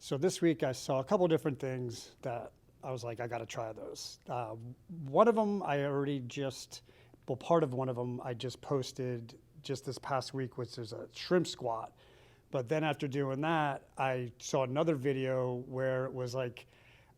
So this week I saw a couple different things that I was like, I got to try those. One of them I already just, well, part of one of them I just posted just this past week, which is a shrimp squat. But then after doing that, I saw another video where it was like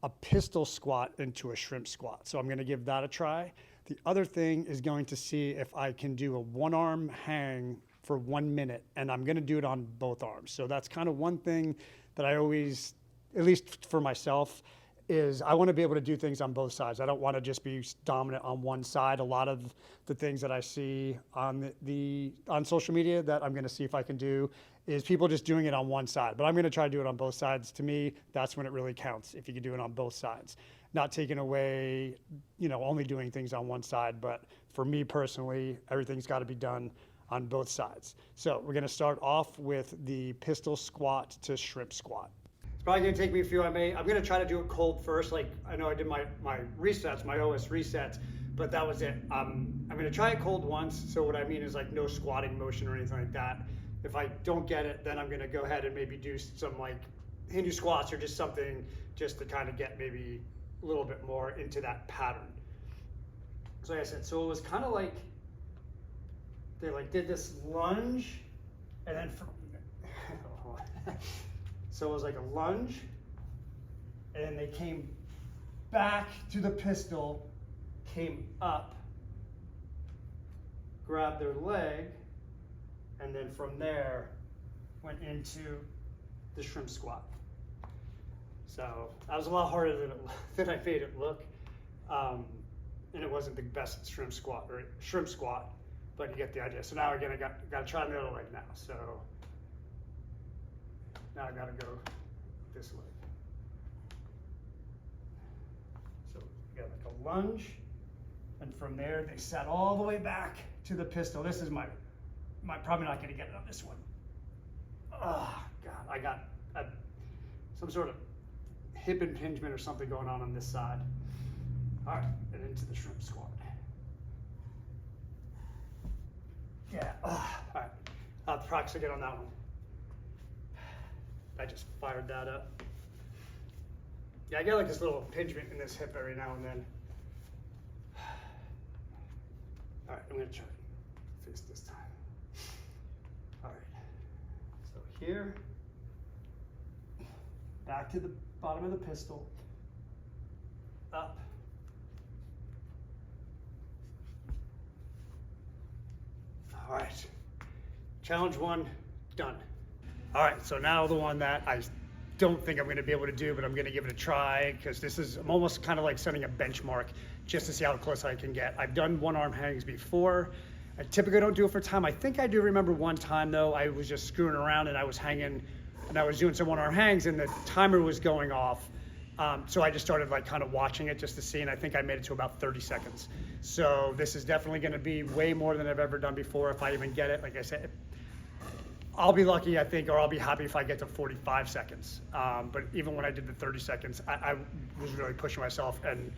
a pistol squat into a shrimp squat. So I'm going to give that a try. The other thing is going to see if I can do a one arm hang for 1 minute, and I'm going to do it on both arms. So that's kind of one thing that I always, at least for myself, is I want to be able to do things on both sides. I don't want to just be dominant on one side. A lot of the things that I see on on social media that I'm going to see if I can do is people just doing it on one side. But I'm going to try to do it on both sides. To me, that's when it really counts, if you can do it on both sides. Not taking away, only doing things on one side. But for me personally, everything's got to be done on both sides. So we're going to start off with the pistol squat to shrimp squat. It's probably going to take me a few. I'm going to try to do it cold first. Like I know I did my resets, my OS resets, but that was it. I'm going to try it cold once. So what I mean is like no squatting motion or anything like that. If I don't get it, then I'm going to go ahead and maybe do some like Hindu squats or just something just to kind of get maybe a little bit more into that pattern. So like I said, so it was kind of like they did this lunge and then so it was like a lunge and then they came back to the pistol, came up, grabbed their leg, and then from there went into the shrimp squat. So that was a lot harder than I made it look, and it wasn't the best shrimp squat, but you get the idea. So now again, I got to try the other leg now. So now I got to go this leg. So you got like a lunge, and from there they set all the way back to the pistol. This is my probably not going to get it on this one. Oh God, I got some sort of hip impingement or something going on this side. All right, and into the shrimp squat. Yeah, all right, I'll practice again on that one. I just fired that up. Yeah, I get like this little impingement in this hip every now and then. All right, I'm gonna try face this time. All right, so here, back to the bottom of the pistol, up. All right, challenge one, done. All right, so now the one that I don't think I'm gonna be able to do, but I'm gonna give it a try because I'm almost kind of like setting a benchmark just to see how close I can get. I've done one arm hangs before. I typically don't do it for time. I think I do remember one time though, I was just screwing around and I was hanging and I was doing some one arm hangs and the timer was going off. So I just started like kind of watching it just to see, and I think I made it to about 30 seconds. So this is definitely gonna be way more than I've ever done before if I even get it. Like I said, I'll be lucky, I think, or I'll be happy if I get to 45 seconds. But even when I did the 30 seconds, I was really pushing myself and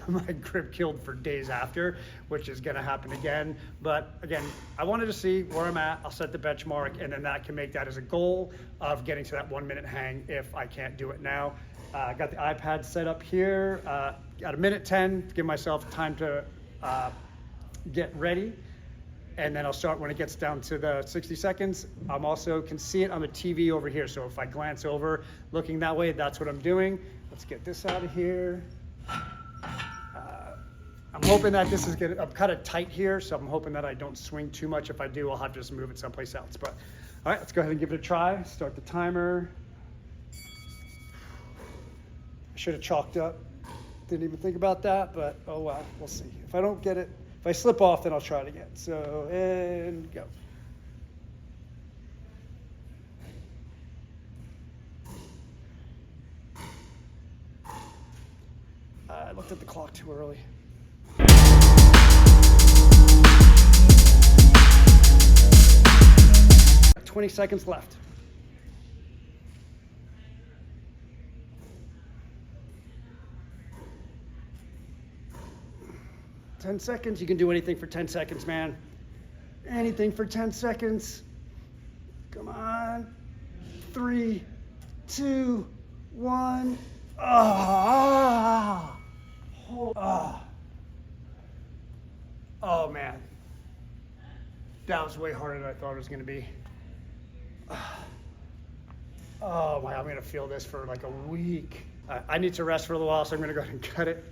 my grip killed for days after, which is gonna happen again. But again, I wanted to see where I'm at. I'll set the benchmark and then that can make that as a goal of getting to that 1 minute hang if I can't do it now. I got the iPad set up here, got a minute 10 to give myself time to get ready. And then I'll start when it gets down to the 60 seconds. I'm also can see it on the TV over here. So if I glance over, looking that way, that's what I'm doing. Let's get this out of here. I'm hoping that this is good. I'm kind of tight here, so I'm hoping that I don't swing too much. If I do, I'll have to just move it someplace else. But all right, let's go ahead and give it a try. Start the timer. I should have chalked up. Didn't even think about that, but oh well, we'll see. If I don't get it, if I slip off, then I'll try it again. So, and go. I looked at the clock too early. Got 20 seconds left. 10 seconds, you can do anything for 10 seconds, man. Anything for 10 seconds. Come on. 3, 2, 1. Ah. Ah. Oh man, that was way harder than I thought it was going to be. Oh my, I'm going to feel this for like a week. I need to rest for a little while, so I'm going to go ahead and cut it,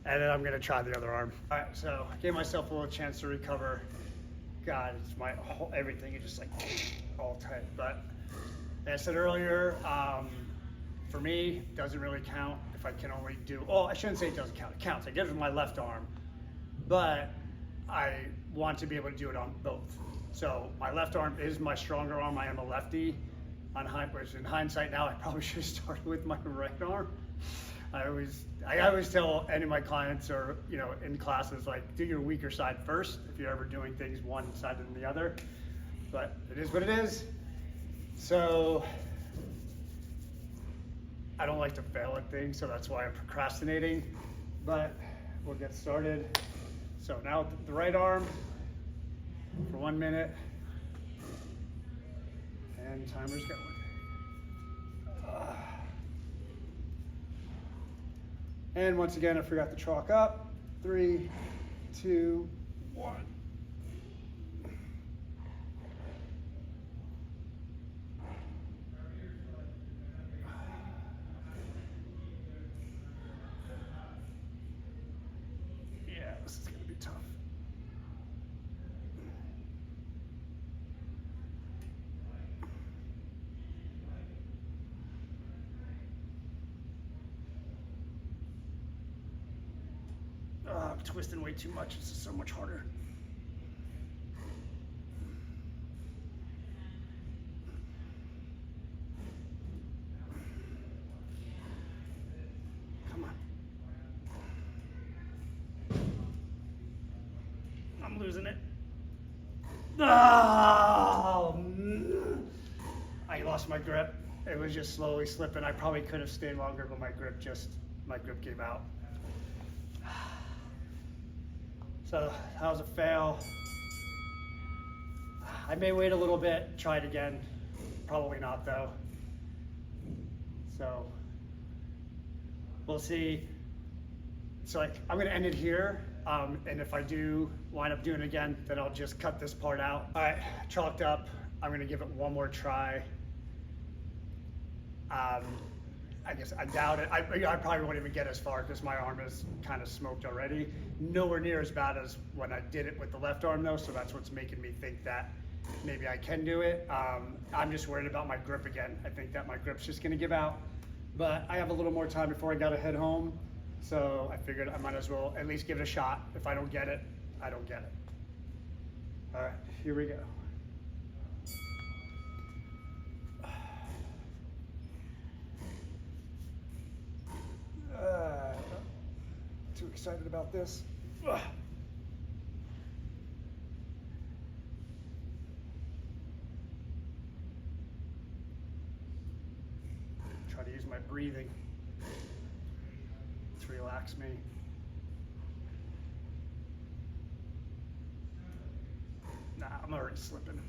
and then I'm going to try the other arm. All right, so I gave myself a little chance to recover. God, it's my whole, everything is just like all tight. But as I said earlier, for me, it doesn't really count if I can only do, oh, I shouldn't say it doesn't count. It counts. I get it with my left arm, but I want to be able to do it on both. So my left arm is my stronger arm. I am a lefty. Which in hindsight now, I probably should have started with my right arm. I always tell any of my clients, or in classes, like, do your weaker side first if you're ever doing things one side than the other. But it is what it is. So I don't like to fail at things, so that's why I'm procrastinating. But we'll get started. So now the right arm for 1 minute. And timer's going. And once again, I forgot to chalk up. 3, 2, 1. Yeah, this is going to be tough. I'm twisting way too much. This is so much harder. Come on. I'm losing it. Oh, I lost my grip. It was just slowly slipping. I probably could have stayed longer, but my grip gave out. So that was a fail. I may wait a little bit, try it again. Probably not though. So we'll see. So I'm gonna end it here. And if I do wind up doing it again, then I'll just cut this part out. All right, chalked up. I'm gonna give it one more try. I guess I doubt it. I probably won't even get as far because my arm is kind of smoked already. Nowhere near as bad as when I did it with the left arm though, so that's what's making me think that maybe I can do it. I'm just worried about my grip again. I think that my grip's just gonna give out, but I have a little more time before I gotta head home, so I figured I might as well at least give it a shot. If I don't get it, I don't get it. All right, here we go. Too excited about this. Ugh. Try to use my breathing to relax me. Nah, I'm already slipping.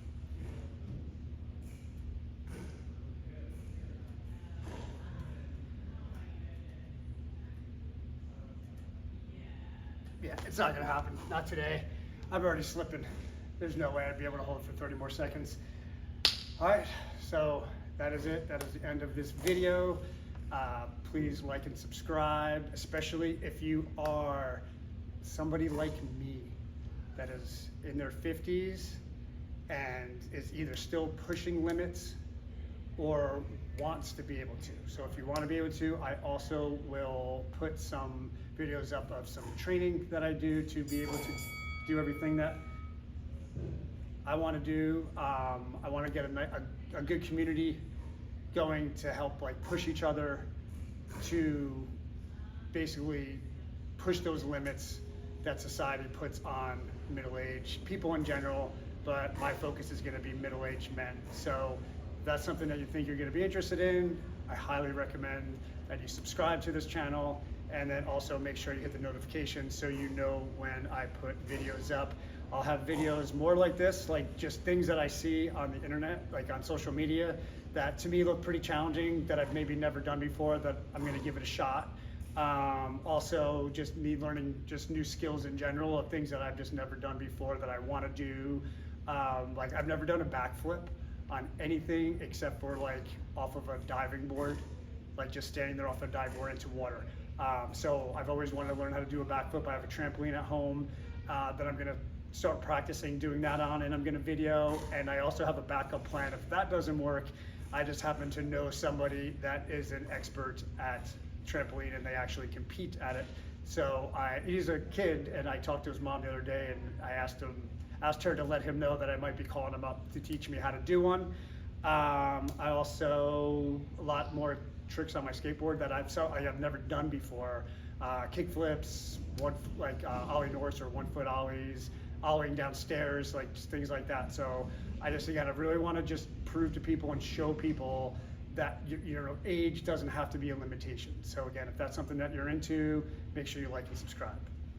Yeah, it's not gonna happen. Not today. I'm already slipping. There's no way I'd be able to hold it for 30 more seconds. All right, so that is it. That is the end of this video. Please like and subscribe, especially if you are somebody like me that is in their 50s and is either still pushing limits or wants to be able to. So if you want to be able to, I also will put some videos up of some training that I do to be able to do everything that I want to do. I want to get a good community going to help like push each other to basically push those limits that society puts on middle-aged people in general, but my focus is going to be middle-aged men. So if that's something that you think you're going to be interested in, I highly recommend that you subscribe to this channel, and then also make sure you hit the notifications so you know when I put videos up. I'll have videos more like this, like just things that I see on the internet, like on social media, that to me look pretty challenging, that I've maybe never done before, that I'm going to give it a shot. Also, just me learning just new skills in general of things that I've just never done before that I want to do. Like I've never done a backflip on anything except for like off of a diving board, like just standing there off a dive board into water. So I've always wanted to learn how to do a backflip. I have a trampoline at home that I'm going to start practicing doing that on, and I'm going to video. And I also have a backup plan. If that doesn't work, I just happen to know somebody that is an expert at trampoline and they actually compete at it. So he's a kid, and I talked to his mom the other day, and I asked her to let him know that I might be calling him up to teach me how to do one. I also, a lot more tricks on my skateboard that I have never done before. Kick flips, ollie norths or 1 foot ollies, ollieing downstairs, like just things like that. So I just, again, I really want to just prove to people and show people that age doesn't have to be a limitation. So again, if that's something that you're into, make sure you like and subscribe.